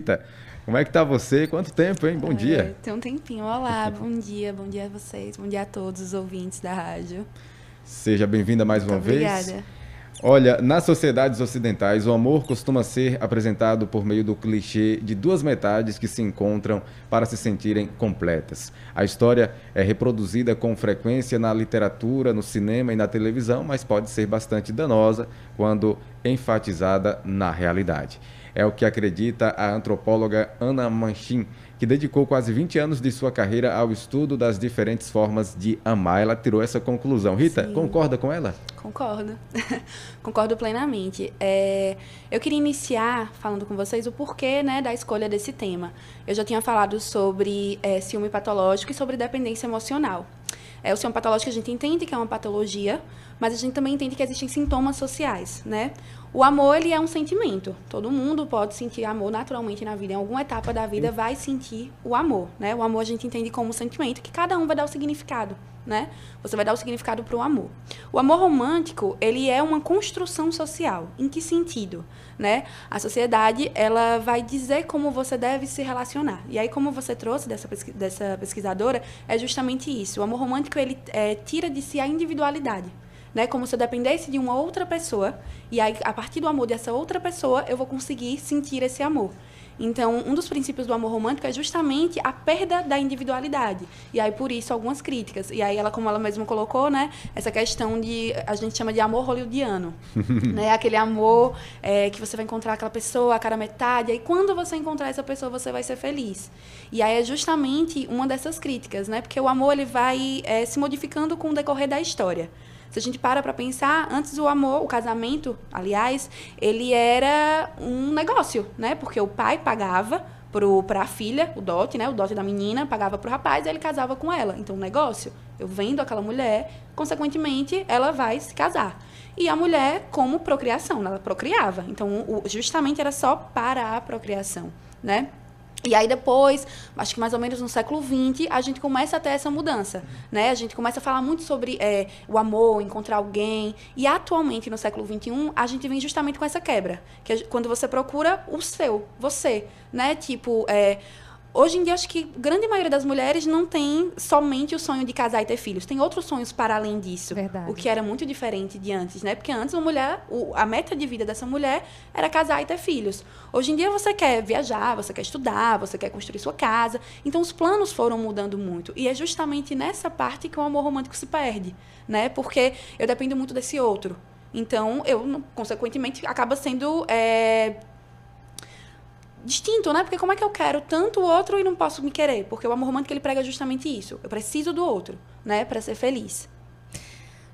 Rita. Como é que tá você? Quanto tempo, hein? Bom dia. Tem um tempinho. Olá, bom dia a vocês, bom dia a todos os ouvintes da rádio. Seja bem-vinda mais Muito uma vez. obrigada. Olha, nas sociedades ocidentais, o amor costuma ser apresentado por meio do clichê de duas metades que se encontram para se sentirem completas. A história é reproduzida com frequência na literatura, no cinema e na televisão, mas pode ser bastante danosa quando enfatizada na realidade. É o que acredita a antropóloga Anna Manchin, que dedicou quase 20 anos de sua carreira ao estudo das diferentes formas de amar. Ela tirou essa conclusão. Rita, Sim, concorda com ela? concordo. Concordo plenamente. Eu queria iniciar falando com vocês o porquê, né, da escolha desse tema. Eu já tinha falado sobre ciúme patológico e sobre dependência emocional. O ciúme patológico a gente entende que é uma patologia, mas a gente também entende que existem sintomas sociais, né? O amor, ele é um sentimento. Todo mundo pode sentir amor naturalmente na vida. Em alguma etapa da vida vai sentir o amor, né? O amor a gente entende como um sentimento que cada um vai dar o significado, né? Você vai dar o significado para o amor. O amor romântico, ele é uma construção social. Em que sentido, né? A sociedade, ela vai dizer como você deve se relacionar. E aí, como você trouxe dessa pesquisadora, é justamente isso. O amor romântico, ele tira de si a individualidade, né? Como se eu dependesse de uma outra pessoa, e aí, a partir do amor dessa outra pessoa, eu vou conseguir sentir esse amor. Então, um dos princípios do amor romântico é justamente a perda da individualidade. E aí, por isso, algumas críticas. E aí, ela, como ela mesma colocou, né, essa questão de, a gente chama de amor hollywoodiano, né? Aquele amor que você vai encontrar aquela pessoa, a cara metade, e aí quando você encontrar essa pessoa, você vai ser feliz. E aí é justamente uma dessas críticas, né? Porque o amor, ele vai se modificando com o decorrer da história. Se a gente para pensar, antes o amor, o casamento, aliás, ele era um negócio, né? Porque o pai pagava para a filha, o dote, né? O dote da menina, pagava para o rapaz e ele casava com ela. Então, o negócio, eu vendo aquela mulher, consequentemente, ela vai se casar. E a mulher, como procriação, ela procriava. Então, justamente era só para a procriação, né? E aí depois, acho que mais ou menos no século XX, a gente começa a ter essa mudança, né? A gente começa a falar muito sobre o amor, encontrar alguém. E atualmente, no século XXI, a gente vem justamente com essa quebra. Que é quando você procura o seu, você, né? Tipo, hoje em dia, acho que a grande maioria das mulheres não tem somente o sonho de casar e ter filhos. Tem outros sonhos para além disso. O Verdade. que era muito diferente de antes, né? Porque antes, uma mulher, a meta de vida dessa mulher era casar e ter filhos. Hoje em dia, você quer viajar, você quer estudar, você quer construir sua casa. Então, os planos foram mudando muito. E é justamente nessa parte que o amor romântico se perde, né? Porque eu dependo muito desse outro. Então, eu, consequentemente, acaba sendo distinto, né? Porque como é que eu quero tanto o outro e não posso me querer? Porque o amor romântico, ele prega justamente isso. Eu preciso do outro, né? Para ser feliz.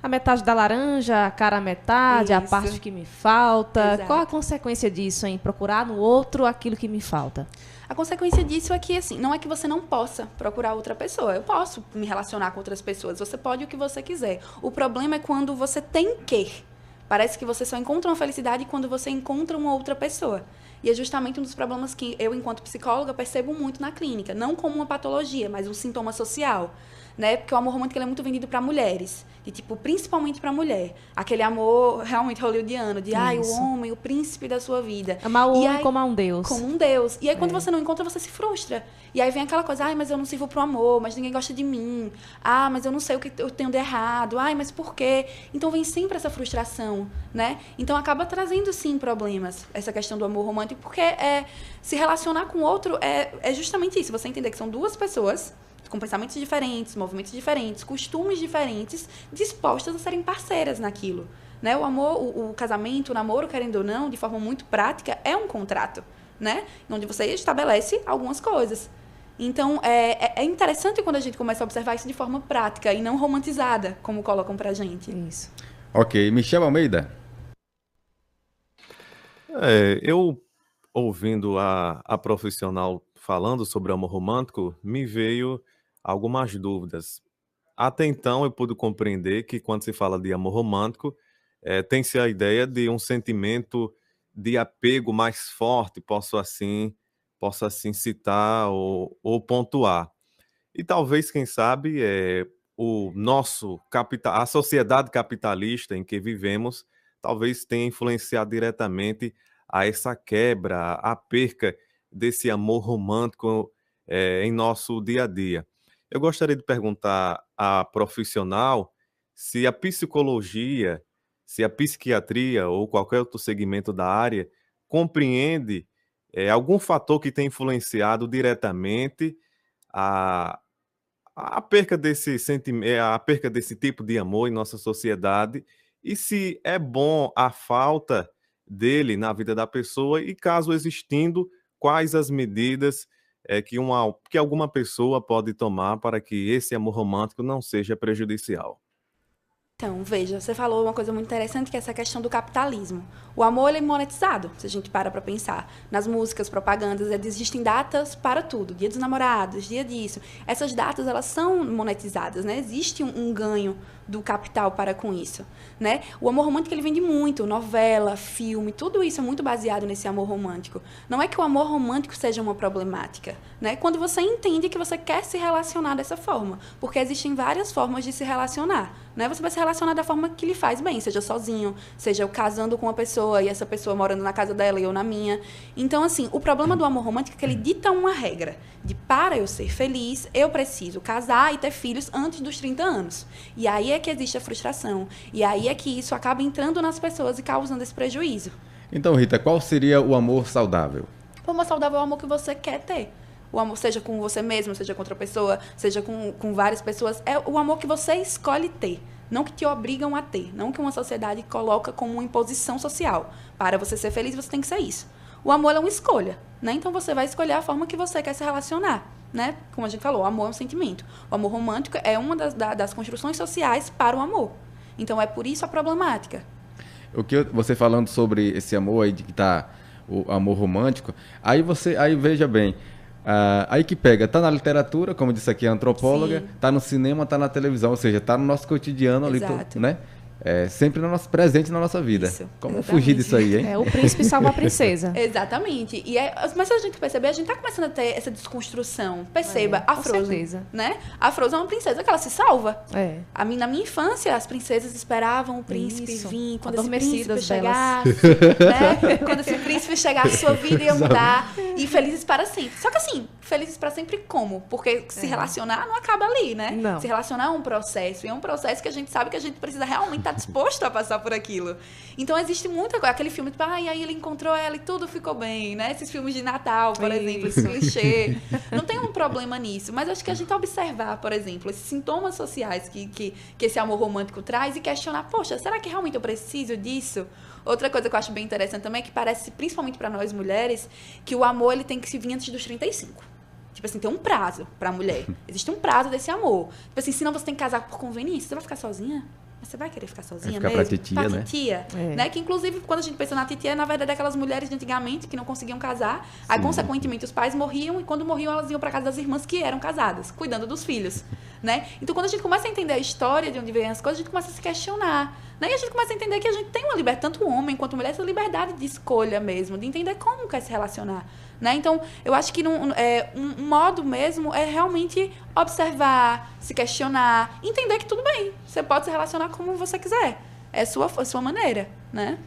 A metade da laranja, a cara à metade, a parte Isso, que me falta. Qual a exato. consequência disso, em procurar no outro aquilo que me falta? A consequência disso é que, assim, não é que você não possa procurar outra pessoa. Eu posso me relacionar com outras pessoas. Você pode o que você quiser. O problema é quando você tem que. Parece que você só encontra uma felicidade quando você encontra uma outra pessoa. E é justamente um dos problemas que eu, enquanto psicóloga, percebo muito na clínica. Não como uma patologia, mas um sintoma social, né? Porque o amor romântico, ele é muito vendido para mulheres. E, tipo, principalmente para mulher. Aquele amor realmente hollywoodiano, de, ai, o Isso. homem, o príncipe da sua vida. Amar o E homem aí, como a um Deus. como um Deus. E aí, quando você não encontra, você se frustra. E aí vem aquela coisa, ai, mas eu não sirvo pro amor, mas ninguém gosta de mim. Ah, mas eu não sei o que eu tenho de errado. Ai, mas por quê? Então vem sempre essa frustração, né? Então acaba trazendo, sim, problemas, essa questão do amor romântico, porque se relacionar com o outro é justamente isso. Você entender que são duas pessoas com pensamentos diferentes, movimentos diferentes, costumes diferentes, dispostas a serem parceiras naquilo. Né? O amor, o casamento, o namoro, querendo ou não, de forma muito prática, é um contrato, né? Onde você estabelece algumas coisas. Então, é interessante quando a gente começa a observar isso de forma prática e não romantizada, como colocam pra gente. Isso. Ok, Michel Almeida. Eu ouvindo a profissional falando sobre amor romântico, me veio algumas dúvidas. Até então, eu pude compreender que quando se fala de amor romântico, tem-se a ideia de um sentimento de apego mais forte, posso assim citar ou pontuar. E talvez, quem sabe, o nosso capital, a sociedade capitalista em que vivemos, talvez tenha influenciado diretamente a essa quebra, a perca desse amor romântico em nosso dia a dia. Eu gostaria de perguntar à profissional se a psicologia, se a psiquiatria ou qualquer outro segmento da área compreende algum fator que tem influenciado diretamente a, a perca desse sentimento, a perca desse tipo de amor em nossa sociedade, e se é bom a falta dele na vida da pessoa, e caso existindo, quais as medidas que alguma pessoa pode tomar para que esse amor romântico não seja prejudicial. Então, veja, você falou uma coisa muito interessante, que é essa questão do capitalismo. O amor, ele é monetizado, se a gente para pensar. Nas músicas, propagandas, existem datas para tudo. Dia dos namorados, dia disso. Essas datas, elas são monetizadas, né? Existe um ganho do capital para com isso, né? O amor romântico, ele vende muito. Novela, filme, tudo isso é muito baseado nesse amor romântico. Não é que o amor romântico seja uma problemática, né? Quando você entende que você quer se relacionar dessa forma. Porque existem várias formas de se relacionar, né? Você vai se relacionar da forma que lhe faz bem, seja sozinho, seja eu casando com uma pessoa e essa pessoa morando na casa dela e eu na minha. Então, assim, o problema do amor romântico é que ele dita uma regra de, para eu ser feliz, eu preciso casar e ter filhos antes dos 30 anos. E aí é que existe a frustração. E aí é que isso acaba entrando nas pessoas e causando esse prejuízo. Então, Rita, qual seria o amor saudável? O amor saudável é o amor que você quer ter. O amor, seja com você mesmo, seja com outra pessoa, seja com várias pessoas. É o amor que você escolhe ter. Não que te obrigam a ter. Não que uma sociedade coloca como uma imposição social. Para você ser feliz, você tem que ser isso. O amor é uma escolha, né? Então você vai escolher a forma que você quer se relacionar, né? Como a gente falou, o amor é um sentimento. O amor romântico é uma das construções sociais para o amor. Então é por isso a problemática. Você falando sobre esse amor aí, de que tá o amor romântico, aí veja bem, aí que pega, tá na literatura, como disse aqui a antropóloga, Sim. Tá no cinema, tá na televisão, ou seja, tá no nosso cotidiano ali, Exato. né? Sempre presente na nossa vida. Isso, Como exatamente. fugir disso aí, hein? O príncipe salva a princesa. Exatamente. Mas se a gente perceber, a gente tá começando a ter essa desconstrução. Perceba, a com Frozen, certeza. né? A Frozen é uma princesa que ela se salva. É. Na minha infância, as princesas esperavam o príncipe Isso. vir. Quando esse príncipe Adormecidas chegasse, né? Quando esse príncipe chegasse, sua vida ia mudar. E felizes para sempre. Só que assim, felizes para sempre como? Porque se relacionar não acaba ali, né? Não. Se relacionar é um processo. E é um processo que a gente sabe que a gente precisa realmente estar disposto a passar por aquilo. Então existe muita coisa. Aquele filme, tipo, e aí ele encontrou ela e tudo ficou bem, né? Esses filmes de Natal, por exemplo, esse clichê. Não tem um problema nisso. Mas acho que a gente observar, por exemplo, esses sintomas sociais que esse amor romântico traz e questionar, poxa, será que realmente eu preciso disso? Outra coisa que eu acho bem interessante também é que parece, principalmente para nós mulheres, que o amor ele tem que se vir antes dos 35. Tipo assim, tem um prazo pra mulher. Existe um prazo desse amor. Tipo assim, senão você tem que casar por conveniência. Você vai ficar sozinha? Mas você vai querer ficar sozinha ficar mesmo? pra titia, né? Titia, É. né? Que inclusive, quando a gente pensa na titia, na verdade, é aquelas mulheres de antigamente que não conseguiam casar. Aí, Sim. consequentemente, os pais morriam e quando morriam, elas iam pra casa das irmãs que eram casadas, cuidando dos filhos, né? Então, quando a gente começa a entender a história de onde vem as coisas, a gente começa a se questionar, né? E a gente começa a entender que a gente tem uma liberdade, tanto homem quanto mulher, essa liberdade de escolha mesmo, de entender como quer se relacionar, né? Então, eu acho que um modo mesmo é realmente observar, se questionar, entender que tudo bem, você pode se relacionar como você quiser. É a sua maneira, né?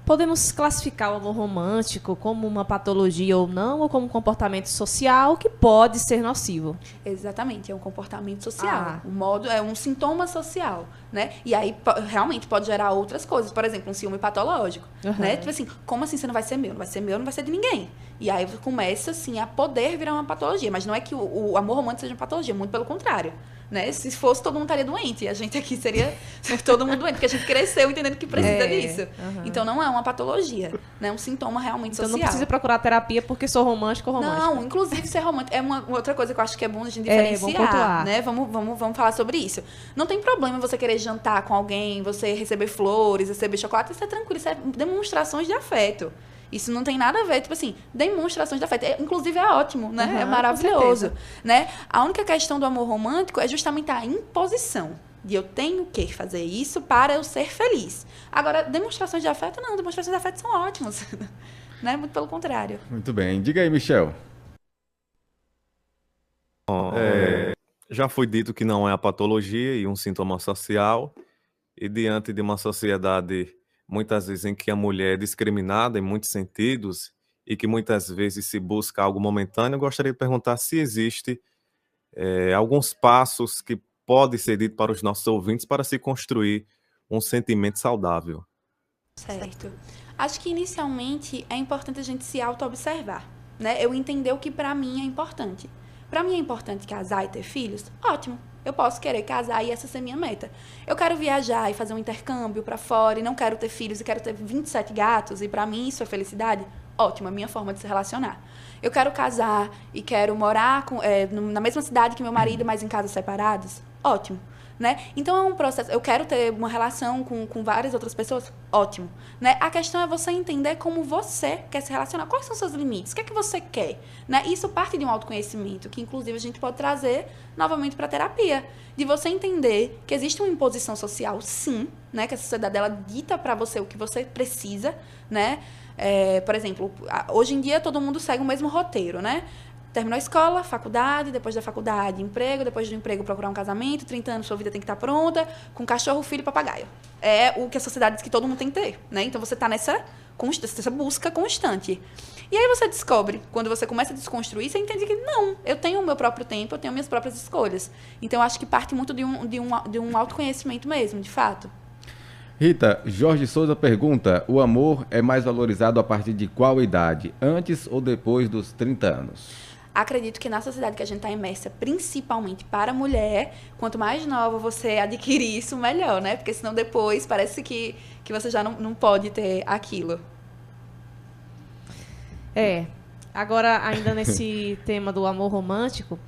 Podemos classificar o amor romântico como uma patologia ou não, ou como um comportamento social que pode ser nocivo. Exatamente, é um comportamento social. Ah. O modo é um sintoma social, né? E aí realmente pode gerar outras coisas, por exemplo, um ciúme patológico, Uhum. né? Tipo assim, como assim você não vai ser meu? Não vai ser meu, não vai ser de ninguém. E aí começa assim a poder virar uma patologia, mas não é que o amor romântico seja uma patologia, muito pelo contrário, né? Se fosse todo mundo estaria doente, e a gente aqui seria todo mundo doente, porque a gente cresceu entendendo que precisa disso. Uhum. Então não é uma patologia, né? É um sintoma realmente Então social. não precisa procurar terapia porque sou romântico ou romântica. Não, inclusive ser romântico é uma outra coisa que eu acho que é bom a gente É, diferenciar, vamos pontuar. né? Vamos falar sobre isso. Não tem problema você querer jantar com alguém, você receber flores, receber chocolate, isso é tranquilo, isso é demonstrações de afeto. Isso não tem nada a ver, tipo assim, demonstrações de afeto. Inclusive é ótimo, né? Uhum, é com maravilhoso, certeza. né? A única questão do amor romântico é justamente a imposição. De eu tenho que fazer isso para eu ser feliz. Agora, demonstrações de afeto, não. Demonstrações de afeto são ótimas. Né? Muito pelo contrário. Muito bem. Diga aí, Michel. Já foi dito que não é a patologia e um sintoma social, e diante de uma sociedade, muitas vezes, em que a mulher é discriminada em muitos sentidos, e que muitas vezes se busca algo momentâneo, eu gostaria de perguntar se existe alguns passos que podem ser ditos para os nossos ouvintes para se construir um sentimento saudável. Certo. Acho que inicialmente é importante a gente se auto-observar, né? Eu entender o que pra mim é importante. Pra mim é importante casar e ter filhos? Ótimo. Eu posso querer casar e essa ser minha meta. Eu quero viajar e fazer um intercâmbio pra fora e não quero ter filhos e quero ter 27 gatos e pra mim isso é felicidade? Ótimo, é a minha forma de se relacionar. Eu quero casar e quero morar na mesma cidade que meu marido, mas em casas separadas? Ótimo. Né? Então é um processo. Eu quero ter uma relação com várias outras pessoas? Ótimo. Né? A questão é você entender como você quer se relacionar. Quais são os seus limites? O que é que você quer? Né? Isso parte de um autoconhecimento, que inclusive a gente pode trazer novamente para a terapia. De você entender que existe uma imposição social, sim, né? Que a sociedade ela dita para você o que você precisa. Né? Por exemplo, hoje em dia todo mundo segue o mesmo roteiro, né? Terminou a escola, faculdade, depois da faculdade, emprego, depois do emprego procurar um casamento, 30 anos, sua vida tem que estar pronta, com cachorro, filho e papagaio. É o que a sociedade diz que todo mundo tem que ter, né? Então você está nessa busca constante. E aí você descobre, quando você começa a desconstruir, você entende que não, eu tenho o meu próprio tempo, eu tenho minhas próprias escolhas. Então eu acho que parte muito de um autoconhecimento mesmo, de fato. Rita, Jorge Souza pergunta, o amor é mais valorizado a partir de qual idade? Antes ou depois dos 30 anos? Acredito que na sociedade que a gente está imersa, principalmente para a mulher, quanto mais nova você adquirir isso, melhor, né? Porque senão depois parece que você já não pode ter aquilo. Agora ainda nesse tema do amor romântico,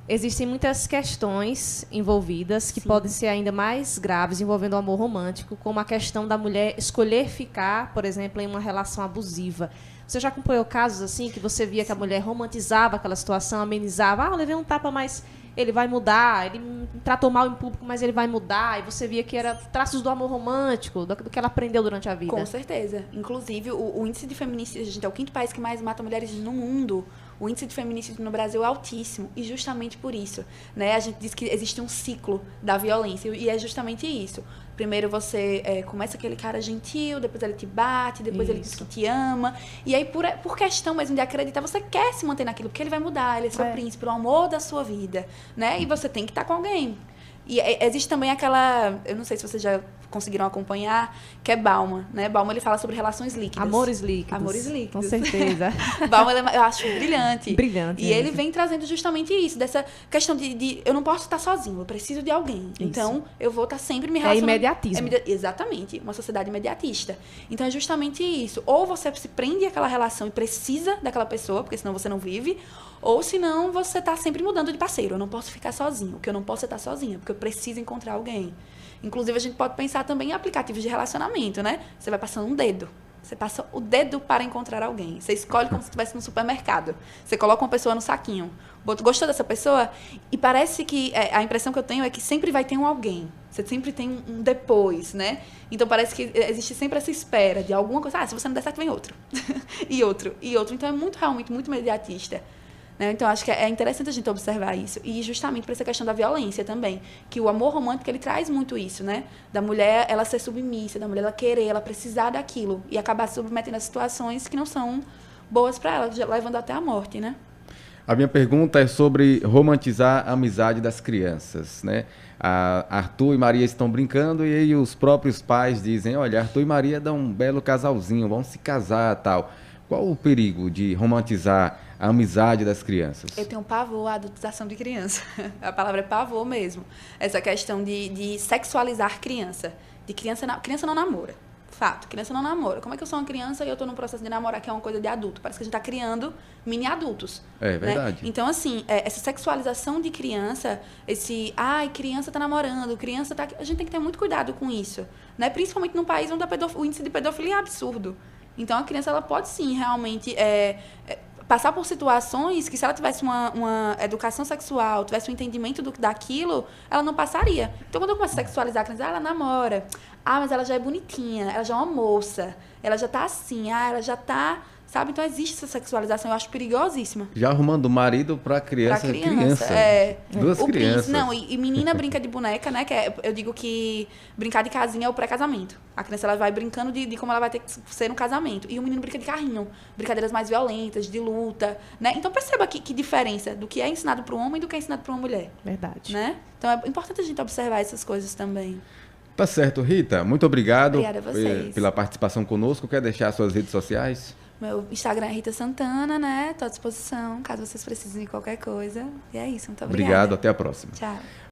existem muitas questões envolvidas que podem ser ainda mais graves envolvendo o amor romântico, como a questão da mulher escolher ficar, por exemplo, em uma relação abusiva. Você já acompanhou casos assim, que você via que a mulher romantizava aquela situação, amenizava, eu levei um tapa, mas ele vai mudar, ele me tratou mal em público, mas ele vai mudar, e você via que era traços do amor romântico, do que ela aprendeu durante a vida. Com certeza. Inclusive, o índice de feminicídio, a gente é o 5º país que mais mata mulheres no mundo. O índice de feminicídio no Brasil é altíssimo, e justamente por isso, né? A gente diz que existe um ciclo da violência, e é justamente isso. Primeiro você começa aquele cara gentil, depois ele te bate, depois ele diz que te ama. E aí, por questão mesmo de acreditar, você quer se manter naquilo, porque ele vai mudar, ele é seu príncipe, o amor da sua vida, né? E você tem que estar com alguém. E existe também aquela, eu não sei se vocês já conseguiram acompanhar, que é Bauman, né? Bauman, ele fala sobre relações líquidas. Amores líquidos. Amores líquidos. Com certeza. Bauman, eu acho brilhante. Brilhante. E ele vem trazendo justamente isso, dessa questão de eu não posso estar sozinho, eu preciso de alguém. Isso. Então, eu vou estar sempre me relacionando. É imediatismo. Exatamente, uma sociedade imediatista. Então, é justamente isso. Ou você se prende àquela relação e precisa daquela pessoa, porque senão você não vive, ou senão você está sempre mudando de parceiro. Eu não posso ficar sozinho, porque eu não posso estar sozinha, porque eu preciso encontrar alguém. Inclusive, a gente pode pensar também em aplicativos de relacionamento, né? Você vai passando um dedo. Você passa o dedo para encontrar alguém. Você escolhe como se estivesse no supermercado. Você coloca uma pessoa no saquinho. Gostou dessa pessoa? E parece que a impressão que eu tenho é que sempre vai ter um alguém. Você sempre tem um depois, né? Então, parece que existe sempre essa espera de alguma coisa. Se você não der certo, vem outro. e outro, e outro. Então, é realmente muito imediatista. Né? Então, acho que é interessante a gente observar isso. E justamente por essa questão da violência também. Que o amor romântico, ele traz muito isso, né? Da mulher, ela ser submissa, da mulher, ela querer, ela precisar daquilo. E acabar se submetendo a situações que não são boas para ela, levando até a morte, né? A minha pergunta é sobre romantizar a amizade das crianças, né? Arthur e Maria estão brincando e aí os próprios pais dizem, olha, Arthur e Maria dão um belo casalzinho, vão se casar e tal. Qual o perigo de romantizar a amizade das crianças? Eu tenho pavor à adultização de criança. A palavra é pavor mesmo. Essa questão de sexualizar criança. Criança não namora. Fato, criança não namora. Como é que eu sou uma criança e eu estou num processo de namorar que é uma coisa de adulto? Parece que a gente está criando mini-adultos. É verdade. Né? Então, assim, essa sexualização de criança, criança está namorando, criança está... A gente tem que ter muito cuidado com isso. Né? Principalmente num país onde o índice de pedofilia é absurdo. Então, a criança ela pode, sim, realmente... passar por situações que se ela tivesse uma educação sexual, tivesse um entendimento daquilo, ela não passaria. Então, quando eu começo a sexualizar a criança, ela namora. Mas ela já é bonitinha, ela já é uma moça, ela já tá assim, ela já tá sabe? Então existe essa sexualização, eu acho perigosíssima. Já arrumando marido para criança. Pra criança. Duas o crianças. Não, e menina brinca de boneca, né? Que eu digo que brincar de casinha é o pré-casamento. A criança ela vai brincando de como ela vai ter que ser no casamento. E o menino brinca de carrinho. Brincadeiras mais violentas, de luta, né? Então perceba que diferença do que é ensinado para um homem e do que é ensinado para uma mulher. Verdade. Né? Então é importante a gente observar essas coisas também. Tá certo, Rita. Muito obrigado Obrigada a vocês. pela participação conosco. Quer deixar suas redes sociais? Meu Instagram é Rita Santana, né? Tô à disposição, caso vocês precisem de qualquer coisa. E é isso, muito obrigada. Obrigado, até a próxima. Tchau.